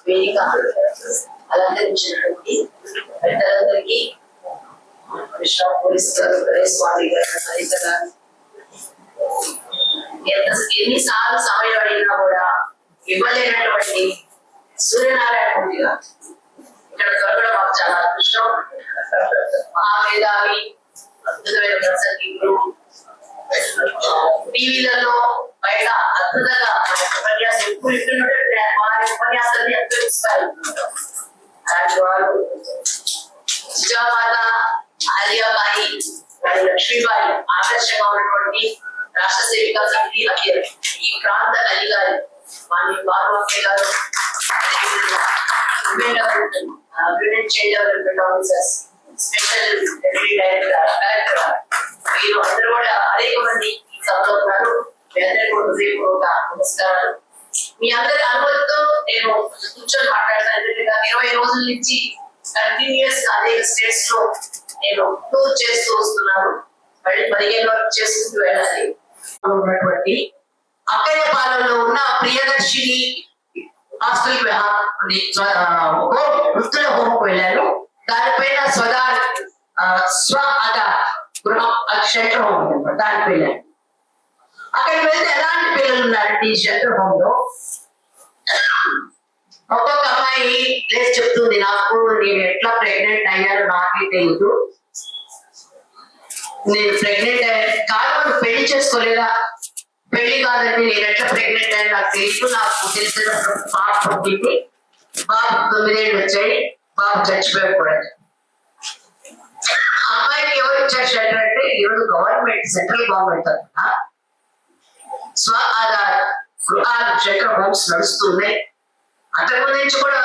వేదిక అలంకరించినటువంటి పెద్దలందరికీ కృష్ణ పోలీస్ గారు, స్వామి గారు, హరిత గారు ఎన్నిసార్లు సమయం అడిగినా కూడా ఇవ్వలేనటువంటి సూర్యనారాయణ మూర్తి గారు ఇక్కడ దొరకడం మాకు చాలా అదృష్టం. మహామేధావి, అద్భుతమైన ప్రసంగికులు, టీవీలలో బయట అద్భుతంగా ఉపన్యాసం ఎప్పుడు వింటున్నట్టు వారి ఉపన్యాసాన్ని ఎంతో ఇస్తారు. అలాంటి వారు సుజామాత, ఆలియాబాయి, లక్ష్మీబాయి ఆదర్శంగా ఉన్నటువంటి రాష్ట్ర సేవికా సమితి అధ్యక్షులు, ఈ ప్రాంత అధికారి వాణి బాబు గారు, స్పెషల్ డెప్యూటీ డైరెక్టర్, కలెక్టర్, వీరు అందరూ కూడా అనేక మంది ఈ సభలో ఉన్నారు. మీ అందరికీ హృదయపూర్వక నమస్కారాలు. మీ అందరి అనుమతితో నేను కూర్చొని మాట్లాడతాను. 20 రోజుల నుంచి కంటిన్యూస్ అనేక స్టేట్స్ లో నేను టూర్ చేస్తూ వస్తున్నాను. మళ్ళీ 15 వరకు చేసుకుంటూ వెళ్ళాలి. ఉన్నటువంటి అక్కయ్యపాలెంలో ఉన్న ప్రియదర్శిని హాస్టల్ వృత్తుల హోంకు వెళ్ళాను. దానిపైన స్వ గృహం షెల్టర్ హోమ్ అనమాట, దానికి వెళ్ళాను. అక్కడికి వెళ్తే ఎలాంటి పిల్లలు ఉన్నారంటే ఈ షెల్టర్ హోమ్ లో ఒక్కొక్క అమ్మాయి లేచి చెప్తుంది, నాకు నేను ఎట్లా ప్రెగ్నెంట్ అయ్యానో నాకే తెలియదు, నేను ప్రెగ్నెంట్ కాదు, పెళ్లి చేసుకోలేదా, పెళ్లి కాదండి, నేను ఎట్లా ప్రెగ్నెంట్ అయ్యా నాకు తెలియదు, నాకు తెలిసిన పాప పుట్టింది, బాబు 9 ఏళ్ళు వచ్చాయి, బాబు చచ్చిపోయకూడదు. అమ్మాయికి ఎవరు ఇచ్చారు షెల్టర్ అంటే ఈరోజు గవర్నమెంట్, సెంట్రల్ గవర్నమెంట్ తరఫున స్వ ఆధార గృహాలు షెల్టర్ హోమ్స్ నడుస్తున్నాయి. అంతకుముందు నుంచి కూడా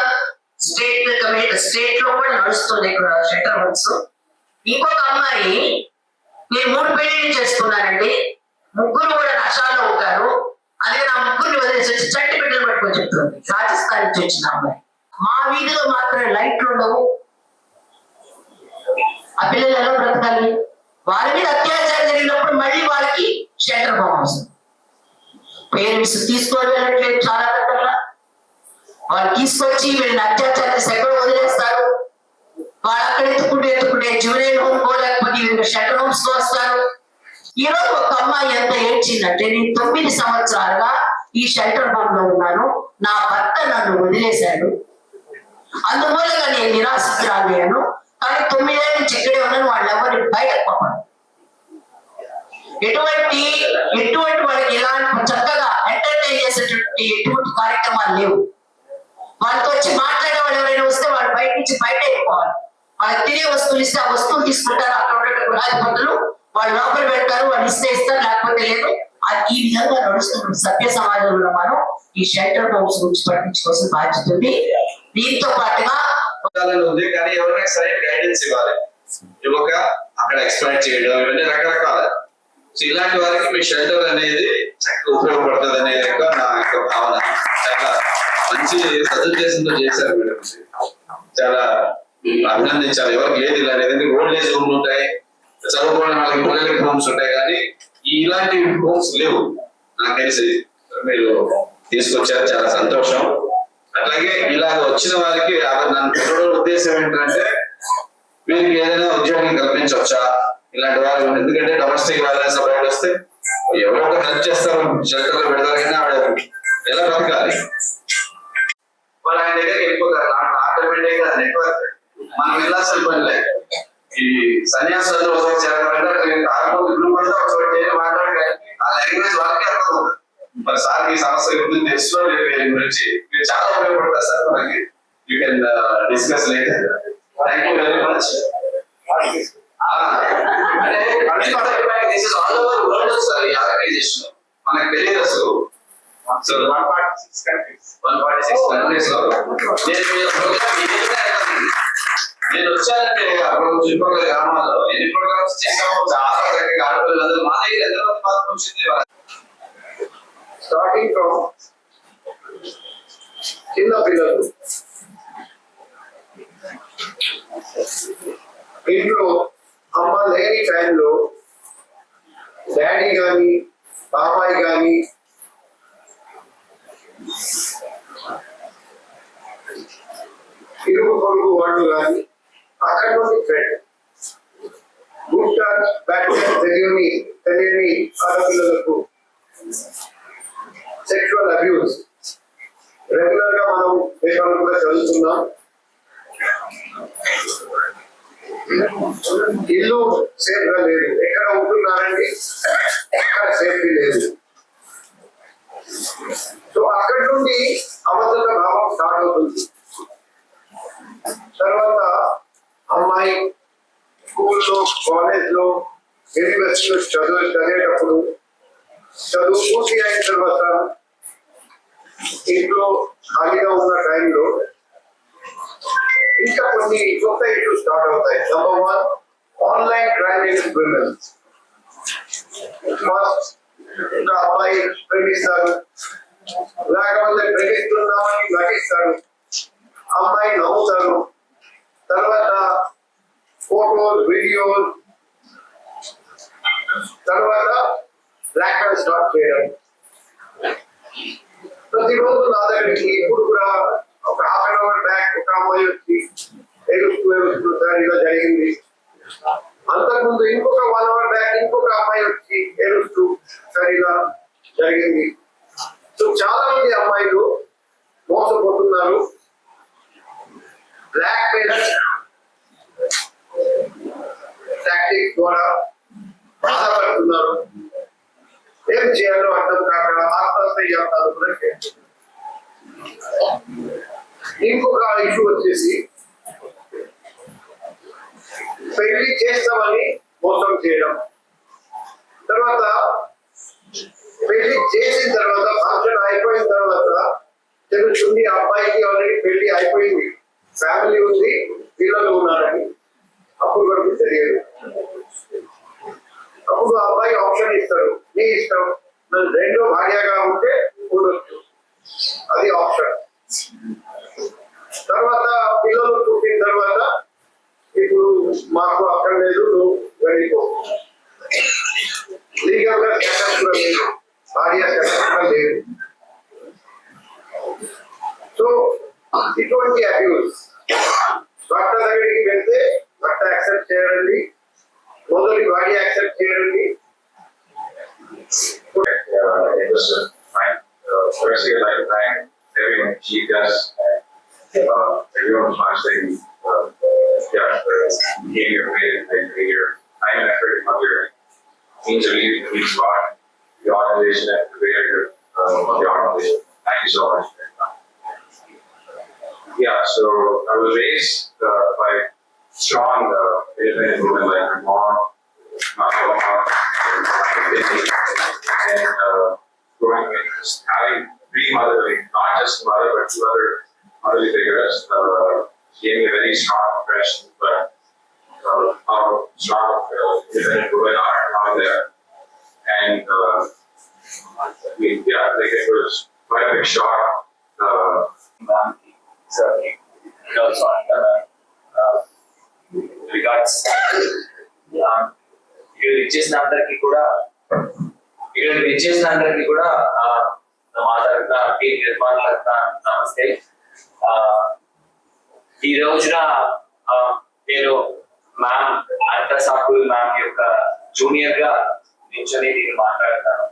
స్టేట్ లో కూడా నడుస్తున్నాయి షెల్టర్ హోమ్స్. ఇంకొక అమ్మాయి, నేను 3 పెళ్లిళ్ళు చేసుకున్నానండి, 3 కూడా నష్టాల్లో ఉంటారు, అదే నా 3ని వదిలేసి వచ్చి చట్టి బిడ్డలు పట్టుకొని చెప్తుంది. రాజస్థాన్ నుంచి వచ్చిన అమ్మాయి. మా వీధిలో మాత్రం లైట్లు ఉండవు, ఆ పిల్లలు ఎలా బ్రతకాలి? వాళ్ళ మీద అత్యాచారం జరిగినప్పుడు మళ్ళీ వాళ్ళకి షెల్టర్ హోమ్ అవసరం. పేరెంట్స్ తీసుకొని వెళ్ళట్లేదు చాలా దగ్గర, వాళ్ళు తీసుకొచ్చి వీళ్ళని అత్యాచారం చేసి ఎక్కడ వదిలేస్తారు. వాళ్ళు అక్కడ ఎత్తుకుంటే జూనియర్ హోమ్ లేకపోతే షెల్టర్ హోమ్స్ వస్తారు. ఈ రోజు ఒక అమ్మాయి ఎంత ఏడ్చిందంటే, నేను 9 సంవత్సరాలుగా ఈ షెల్టర్ హోమ్ లో ఉన్నాను, నా భర్త నన్ను వదిలేశాడు, అందువల్ల నేను నిరాశితురాలయ్యాను, కానీ 9 ఏళ్ళ నుంచి ఇక్కడే ఉన్నాను, వాళ్ళు ఎవరిని బయటకు పంపను. ఎటువంటి వాళ్ళకి ఇలాంటి చక్కగా ఎంటర్టైన్ చేసేటువంటి ఎటువంటి కార్యక్రమాలు లేవు. వాళ్ళతో వచ్చి మాట్లాడే వాళ్ళు ఎవరైనా వస్తే వాళ్ళు బయట నుంచి బయట వెళ్ళిపోవాలి. వాళ్ళకి తినే వస్తువులు ఇస్తే ఆ వస్తువులు తీసుకుంటారు, అక్కడ ఉండే గృహాధిపతులు వాళ్ళు లోపల పెడతారు, వాళ్ళు ఇస్తారు, లేకపోతే లేదు. అది ఈ విధంగా నడుస్తున్న సభ్య సమాజంలో మనం ఈ షెల్టర్ హోమ్స్ గురించి పట్టించుకోవాల్సిన బాధ్యత ఉంది. దీంతో పాటుగా ఉంది, కానీ ఎవరైనా సరైన గైడెన్స్ ఇవ్వాలి, ఇవ్వక అక్కడ ఎక్స్ప్లెయిన్ చేయడం, ఇవన్నీ రకరకాల. సో ఇలాంటి వారికి మీ షెల్టర్ అనేది చక్కగా ఉపయోగపడుతుంది అనేది నా యొక్క భావన. చాలా మంచి సదుద్దేశంతో చేశారు మేడం, చాలా అభినందించాలి. ఎవరికి లేదు ఇలా అనేది, ఓల్డ్ ఏజ్ హోమ్లు ఉంటాయి, చదువుకోవడం వాళ్ళకి పిల్లలకి హోమ్స్ ఉంటాయి, కానీ ఇలాంటి హోమ్స్ లేవు. నాకు తెలిసి మీరు తీసుకొచ్చారు, చాలా సంతోషం. అట్లాగే ఇలాగ వచ్చిన వారికి నన్ను ఉద్దేశం ఏంటంటే, వీరికి ఏదైనా ఉద్యోగం కల్పించవచ్చా ఇలాంటి వారు, ఎందుకంటే డొమెస్టిక్ వైలెన్స్ బయట వస్తే ఎవరో ఒక హెల్ప్ చేస్తారు, షెల్టర్ లో పెడతారు, కానీ ఆవిడ ఎలా బతకాలి? వాళ్ళు ఆయన దగ్గర వెళ్ళిపోతారు. ఆటోమేటిక్ గా నెట్వర్క్ మనం వెళ్ళాల్సిన పని లేదు. ఈ సన్యాసాలు ఒకసారి చేరాలంటే గ్రూప్ అంతా ఒకసారి మాట్లాడగానే ఆ లాంగ్వేజ్ వాళ్ళకి అర్థం అవుతుంది. మరి సార్ ఈ సమస్య గురించి తెలుసుకో, గురించి మీరు చాలా ఉపయోగపడతారు సార్, మనకి you can discuss later. Thank you very much. మనకు తెలియదు అసలు. సో 146 కంట్రీస్ లో నేను వచ్చానంటే అప్పుడు చుట్టుపక్కల గ్రామాల్లో ఎన్ని ప్రోగ్రామ్స్ చేసామో చాలా రకంగా ఆడపిల్లలు మా దగ్గర ఎంతమంది మార్పు వచ్చింది. స్టార్టింగ్ ఫ్రమ్ చిన్న పిల్లలు ఇంట్లో అమ్మ లేని టైంలో డాడీ కానీ బాబాయ్ కానీ పొరుగు వాళ్ళు కానీ అక్కడ నుండి friend good touch bad touch తెలియని ఆడపిల్లలకు సెక్షువల్ అబ్యూస్ రెగ్యులర్ గా మనం పేపర్లు కూడా చదువుతున్నాం. ఇల్లు సేఫ్ గా లేదు, ఎక్కడ ఉంటున్నారండి ఎక్కడ సేఫ్టీ లేదు. సో అక్కడి నుండి అబద్ధత భావం స్టార్ట్ అవుతుంది. తర్వాత అమ్మాయి స్కూల్లో కాలేజ్ లో యూనివర్సిటీలో చదివేటప్పుడు చదువు పూర్తి అయిన తర్వాత ఇంట్లో ఖాళీగా ఉన్న టైంలో ఇంకా కొన్ని కొత్త ఇష్యూస్ స్టార్ట్ అవుతాయి. Number 1, online transaction payments. ఇంకా అబ్బాయి ప్రేమిస్తారు, లేకపోతే ప్రేమిస్తున్నామని నటిస్తారు, అమ్మాయి నవ్వుతారు, తర్వాత ఫోటోస్ వీడియోస్, తర్వాత బ్లాక్ మెయిల్ స్టార్ట్ చేయడం. ప్రతిరోజు నా దగ్గరికి ఇప్పుడు కూడా ఒక హాఫ్ అన్ అవర్ బ్యాక్ ఒక అమ్మాయి వచ్చి ఏడుస్తూ సార్ ఇలా జరిగింది. అంతకుముందు ఇంకొక 1 అవర్ బ్యాక్ ఇంకొక అమ్మాయి వచ్చి ఏడుస్తూ సార్ ఇలా జరిగింది. సో చాలా మంది అమ్మాయిలు మోసపోతున్నారు, బ్లాక్ మెయిల్ టాక్టిక్స్ ద్వారా బాధపడుతున్నారు. ఏం చేయాలో అర్థం కాక ఆత్మహత్య చేస్తారు కూడా చేస్తారు. ఇంకొక ఇష్యూ వచ్చేసి పెళ్లి చేస్తామని మోసం చేయడం. తర్వాత పెళ్లి చేసిన తర్వాత ఫంక్షన్ అయిపోయిన తర్వాత తెలుస్తుంది అబ్బాయికి ఆల్రెడీ పెళ్లి అయిపోయింది, ఫ్యామిలీ ఉంది, పిల్లలు ఉన్నారని. అప్పుడు వరకు తెలియదు. అప్పుడు అబ్బాయి ఆప్షన్ ఇస్తాడు, నీ ఇష్టం, నన్ను రెండో భార్యగా ఉంటే ఉండొచ్చు, అది ఆప్షన్. తర్వాత పిల్లలు పుట్టిన తర్వాత ఇప్పుడు మాకు అక్కడ లేదు, నువ్వు వెళ్ళిపో. లీగల్ గా సెటప్ కూడా లేదు, భార్య సెటప్ కూడా లేదు. సో ఇటువంటి అబ్యూస్ భర్త దగ్గరికి వెళ్తే భర్త యాక్సెప్ట్ చేయండి, మొదటి భార్య యాక్సెప్ట్ చేయండి. Firstly, I'd like to thank everyone, chief guests, everyone who's watching, behavior related behavior. Time and effort to come here means a really spot, the organization and the creator of the organization. Thank you so much. Yeah, so I was raised by strong independent women like my mom, my grandma, and growing up, just having 3 motherly, not just mother, but 2 other motherly figures, gave me a very strong impression, but how strong independent women are out there. And it was quite a big shock. Certainly, it also regards ఇక్కడ ఇచ్చేసినందరికి కూడా మా తరఫున team నిర్మాణ తరఫున నమస్తే. ఈ రోజున నేను మ్యామ్ అంతా సాకుల్ మ్యామ్ యొక్క జూనియర్ గా నిల్చొని నేను మాట్లాడతాను.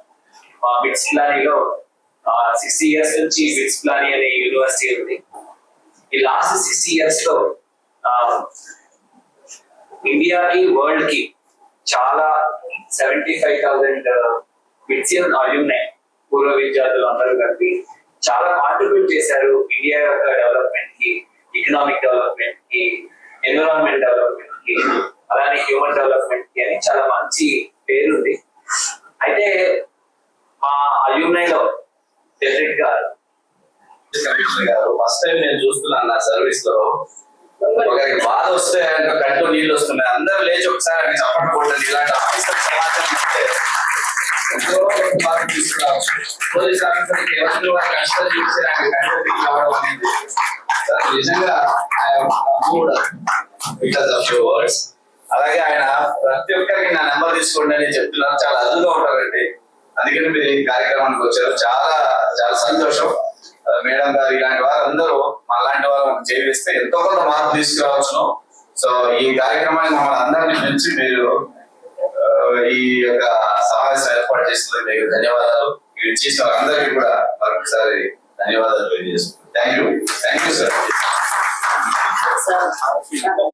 మా బిట్స్ ప్లానీలో 60 years నుంచి బిట్స్ ప్లానీ అనే యూనివర్సిటీ ఉంది. ఈ లాస్ట్ 60 years లో ఇండియాకి వరల్డ్ కి చాలా 75,000 బిట్సియన్ అల్యూమినై పూర్వ విద్యార్థులు అందరూ కలిపి చాలా కాంట్రిబ్యూట్ చేశారు ఇండియా యొక్క డెవలప్మెంట్ కి, ఎకనామిక్ డెవలప్మెంట్ కి, ఎన్విరాన్మెంట్ డెవలప్మెంట్ కి, అలానే హ్యూమన్ డెవలప్మెంట్ కి అని చాలా మంచి పేరుంది. అయితే మా అల్యూమినైలో డెఫినెట్ గా ఫస్ట్ టైం నేను చూస్తున్నాను నా సర్వీస్ లో, ఒకరికి బాధ వస్తే కంట్లో నీళ్ళు వస్తున్నాయి, అందరూ లేచి ఒకసారి ఆయన చప్పట్లు కొట్టండి. ఇలాంటి ఆఫీసర్ సమాజం ఉంటే ఎంతో బాధ తీసుకున్నాం. పోలీస్ ఆఫీసర్కి ఎవరి వారి కష్టాలు చూసి ఆయన కంట్లో నీళ్ళు అవ్వడం అనేది నిజంగా బికాస్ ఆఫ్ యువర్ వర్డ్స్. అలాగే ఆయన ప్రతి ఒక్కరికి నా నెంబర్ తీసుకోండి అని చెప్తున్నారు, చాలా అదుగా ఉంటారండి. అందుకని మీరు ఈ కార్యక్రమానికి వచ్చారు, చాలా చాలా సంతోషం. మేడం గారు ఇలాంటి వారు అందరూ అలాంటి వారు చేయిస్తే ఎంతో కొంత మార్పు తీసుకురావచ్చును. సో ఈ కార్యక్రమాన్ని మమ్మల్ని అందరినీ పిలిచి మీరు ఈ యొక్క సమావేశం ఏర్పాటు చేస్తున్నందుకు మీకు ధన్యవాదాలు. మీరు చేసిన అందరికీ కూడా మరొకసారి ధన్యవాదాలు తెలియజేస్తున్నాను. Thank you sir.